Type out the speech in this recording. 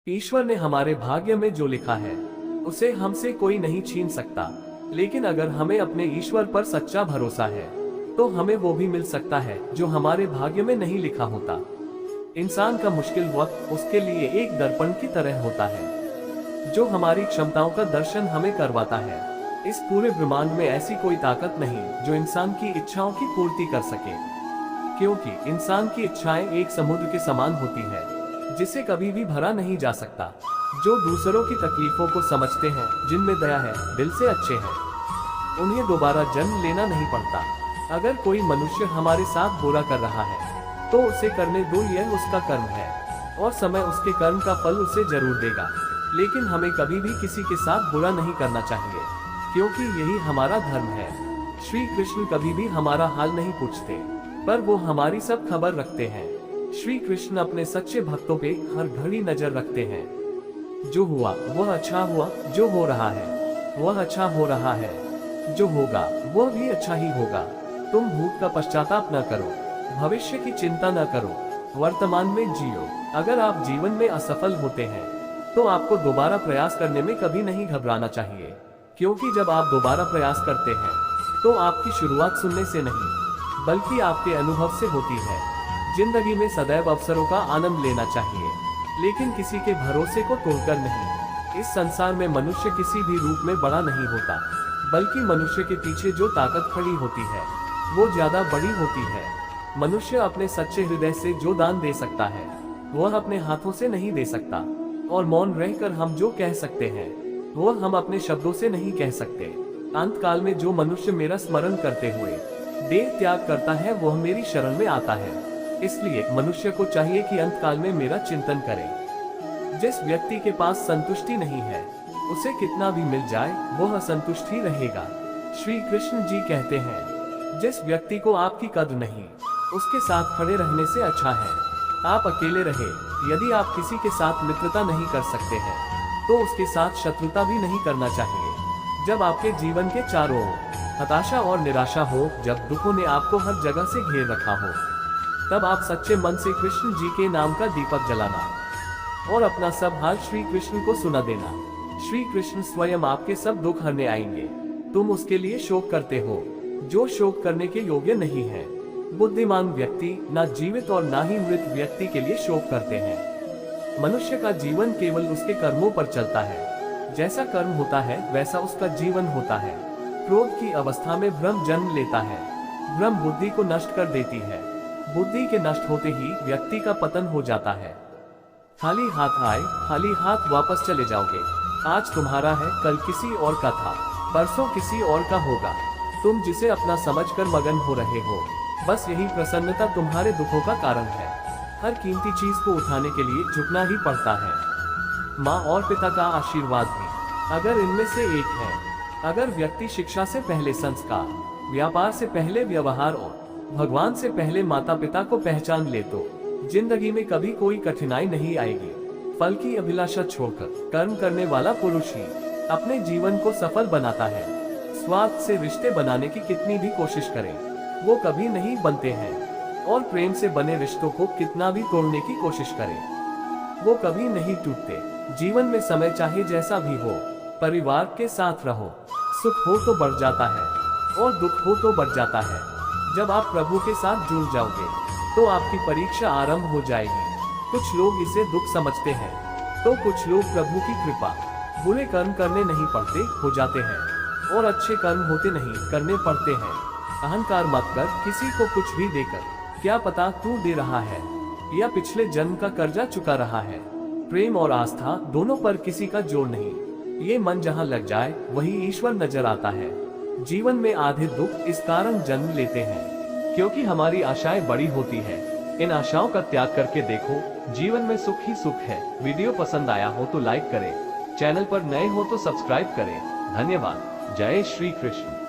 ईश्वर ने हमारे भाग्य में जो लिखा है उसे हमसे कोई नहीं छीन सकता। लेकिन अगर हमें अपने ईश्वर पर सच्चा भरोसा है तो हमें वो भी मिल सकता है जो हमारे भाग्य में नहीं लिखा होता। इंसान का मुश्किल वक्त उसके लिए एक दर्पण की तरह होता है जो हमारी क्षमताओं का दर्शन हमें करवाता है। इस पूरे ब्रह्मांड में ऐसी कोई ताकत नहीं जो इंसान की इच्छाओं की पूर्ति कर सके, क्योंकि इंसान की इच्छाएं एक समुद्र के समान होती है जिसे कभी भी भरा नहीं जा सकता। जो दूसरों की तकलीफों को समझते हैं, जिनमें दया है, दिल से अच्छे हैं, उन्हें दोबारा जन्म लेना नहीं पड़ता। अगर कोई मनुष्य हमारे साथ बुरा कर रहा है तो उसे करने दो, यह उसका कर्म है और समय उसके कर्म का फल उसे जरूर देगा। लेकिन हमें कभी भी किसी के साथ बुरा नहीं करना चाहिए, क्योंकि यही हमारा धर्म है। श्री कृष्ण कभी भी हमारा हाल नहीं पूछते, पर वो हमारी सब खबर रखते हैं। श्री कृष्ण अपने सच्चे भक्तों पे हर घड़ी नजर रखते हैं। जो हुआ वह अच्छा हुआ, जो हो रहा है वह अच्छा हो रहा है, जो होगा वह भी अच्छा ही होगा। तुम भूत का पश्चाताप न करो, भविष्य की चिंता न करो, वर्तमान में जियो। अगर आप जीवन में असफल होते हैं तो आपको दोबारा प्रयास करने में कभी नहीं घबराना चाहिए, क्योंकि जब आप दोबारा प्रयास करते हैं तो आपकी शुरुआत सुनने से नहीं बल्कि आपके अनुभव से होती है। जिंदगी में सदैव अवसरों का आनंद लेना चाहिए, लेकिन किसी के भरोसे को तोड़कर नहीं। इस संसार में मनुष्य किसी भी रूप में बड़ा नहीं होता, बल्कि मनुष्य के पीछे जो ताकत खड़ी होती है वो ज्यादा बड़ी होती है। मनुष्य अपने सच्चे हृदय से जो दान दे सकता है वह अपने हाथों से नहीं दे सकता, और मौन रहकर हम जो कह सकते हैं वह हम अपने शब्दों से नहीं कह सकते। अंत काल में जो मनुष्य मेरा स्मरण करते हुए देह त्याग करता है वह मेरी शरण में आता है। इसलिए मनुष्य को चाहिए कि अंत काल में मेरा चिंतन करे। जिस व्यक्ति के पास संतुष्टि नहीं है उसे कितना भी मिल जाए वह असंतुष्ट ही रहेगा। श्री कृष्ण जी कहते हैं, जिस व्यक्ति को आपकी कद्र नहीं उसके साथ खड़े रहने से अच्छा है आप अकेले रहे। यदि आप किसी के साथ मित्रता नहीं कर सकते हैं तो उसके साथ शत्रुता भी नहीं करना चाहिए। जब आपके जीवन के चारों ओर हताशा और निराशा हो, जब दुखों ने आपको हर जगह से घेर रखा हो, तब आप सच्चे मन से कृष्ण जी के नाम का दीपक जलाना और अपना सब हाल श्री कृष्ण को सुना देना। श्री कृष्ण स्वयं आपके सब दुख हरने आएंगे। तुम उसके लिए शोक करते हो जो शोक करने के योग्य नहीं है। बुद्धिमान व्यक्ति ना जीवित और ना ही मृत व्यक्ति के लिए शोक करते हैं। मनुष्य का जीवन केवल उसके कर्मों पर चलता है। जैसा कर्म होता है वैसा उसका जीवन होता है। क्रोध की अवस्था में भ्रम जन्म लेता है। भ्रम बुद्धि को नष्ट कर देती है। बुद्धि के नष्ट होते ही व्यक्ति का पतन हो जाता है। खाली हाथ आए खाली हाथ वापस चले जाओगे। आज तुम्हारा है, कल किसी और का था, परसों किसी और का होगा। तुम जिसे अपना समझकर मगन हो रहे हो, बस यही प्रसन्नता तुम्हारे दुखों का कारण है। हर कीमती चीज को उठाने के लिए झुकना ही पड़ता है। माँ और पिता का आशीर्वाद भी अगर इनमें से एक है। अगर व्यक्ति शिक्षा से पहले संस्कार, व्यापार से पहले व्यवहार और भगवान से पहले माता पिता को पहचान ले तो जिंदगी में कभी कोई कठिनाई नहीं आएगी। फल की अभिलाषा छोड़कर कर्म करने वाला पुरुष ही अपने जीवन को सफल बनाता है। स्वार्थ से रिश्ते बनाने की कितनी भी कोशिश करें वो कभी नहीं बनते हैं, और प्रेम से बने रिश्तों को कितना भी तोड़ने की कोशिश करें वो कभी नहीं टूटते। जीवन में समय चाहे जैसा भी हो, परिवार के साथ रहो। सुख हो तो बढ़ जाता है और दुख हो तो बढ़ जाता है। जब आप प्रभु के साथ जुड़ जाओगे तो आपकी परीक्षा आरंभ हो जाएगी। कुछ लोग इसे दुख समझते हैं तो कुछ लोग प्रभु की कृपा। बुरे कर्म करने नहीं पड़ते, हो जाते हैं, और अच्छे कर्म होते नहीं, करने पड़ते हैं। अहंकार मत कर किसी को कुछ भी देकर, क्या पता तू दे रहा है या पिछले जन्म का कर्जा चुका रहा है। प्रेम और आस्था दोनों पर किसी का जोर नहीं। ये मन जहाँ लग जाए वही ईश्वर नजर आता है। जीवन में आधे दुख इस कारण जन्म लेते हैं क्योंकि हमारी आशाएं बड़ी होती है। इन आशाओं का त्याग करके देखो, जीवन में सुख ही सुख है। वीडियो पसंद आया हो तो लाइक करें, चैनल पर नए हो तो सब्सक्राइब करें। धन्यवाद। जय श्री कृष्ण।